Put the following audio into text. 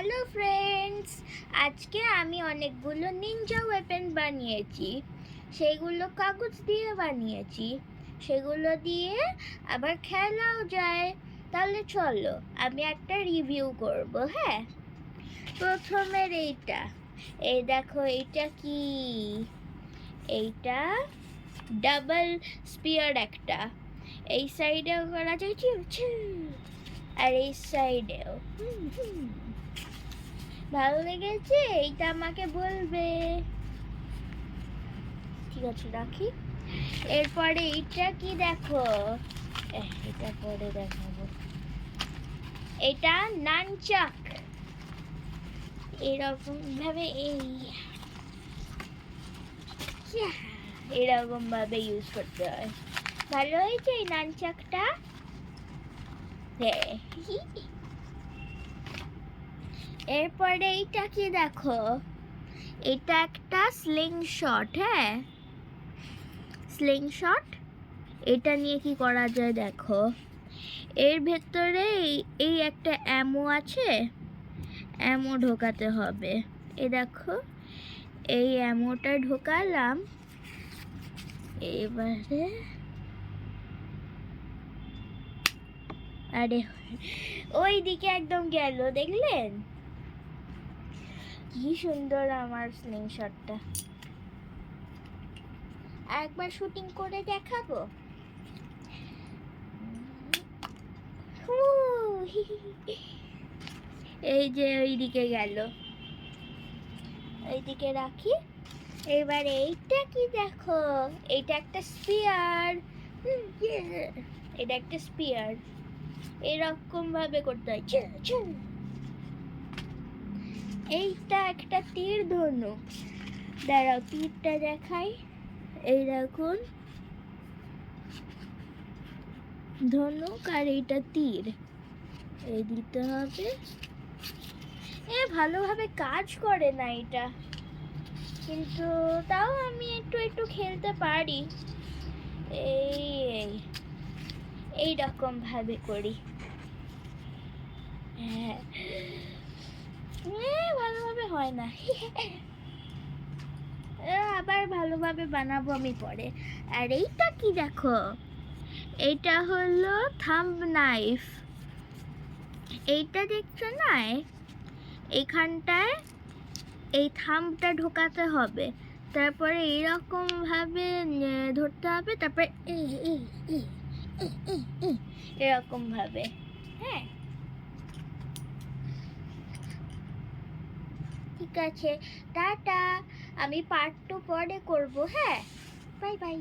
Hello friends, আজকে আমি অনেকগুলো নিনজা ওয়েপন বানিয়েছি। সেগুলো কাগজ দিয়ে বানিয়েছি, সেগুলো দিয়ে আবার খেলাও যায়। তাহলে চলো আমি একটা রিভিউ করব। হ্যাঁ, প্রথমের এই দেখো, এইটা কি? এইটা ডাবল স্পিয়ার একটা। এই সাইডেও করা যায় আর এই সাইডেও। ভালো লেগেছে? এইটা আমাকে বলবে। ঠিক আছে, রাখি। এরপরে এইটা কি দেখো, এটা পরে দেখাবো। এটা নানচাক। এরকম ভাবে এরকম ভাবে ইউজ করতে হয়। ভালো হয়েছে এই নানচাকটা? হ্যাঁ। এরপরে এইটা কি দেখো, এটা একটা স্লিং শট। হ্যাঁ, স্লিং শট। এটা নিয়ে কি করা যায় দেখো, এর ভেতরে এই একটা অ্যামো আছে, অ্যামো ঢোকাতে হবে। এই দেখো, এই অ্যামোটা ঢোকালাম। এবারে আরে ওই দিকে একদম গেল, দেখলেন? কি সুন্দর আমার স্লিং শটটা। একবার শুটিং করে দেখাবো। এই যে ওই দিকে গেল, এইদিকে রাখি। এবার এইটা কি দেখো, এইটা একটা স্পিয়ার। এটা একটা স্পিয়ার, এরকম ভাবে করতে হয়। এইটা একটা তীর ধনুক। দাঁড়াও, তীরটা দেখাই। এই দেখুন, ধনুক আর এইটা তীর। এই দিতে হবে। ভালোভাবে কাজ করে না এটা, কিন্তু তাও আমি একটু একটু খেলতে পারি। এই রকম ভাবে করি। হ্যাঁ, ভালোভাবে হয় না। আবার ভালোভাবে বানাবো আমি পরে। আর এইটা কি দেখো, এইটা হলো থাম্ব নাইফ। এইটা দেখছো না, এইখানটায় এই থাম্বটা ঢোকাতে হবে, তারপরে এইরকম ভাবে ধরতে হবে, তারপরে এরকম ভাবে। হ্যাঁ, ঠিক আছে, টাটা। আমি পার্ট 2 পরে করবো। হ্যাঁ, বাই বাই।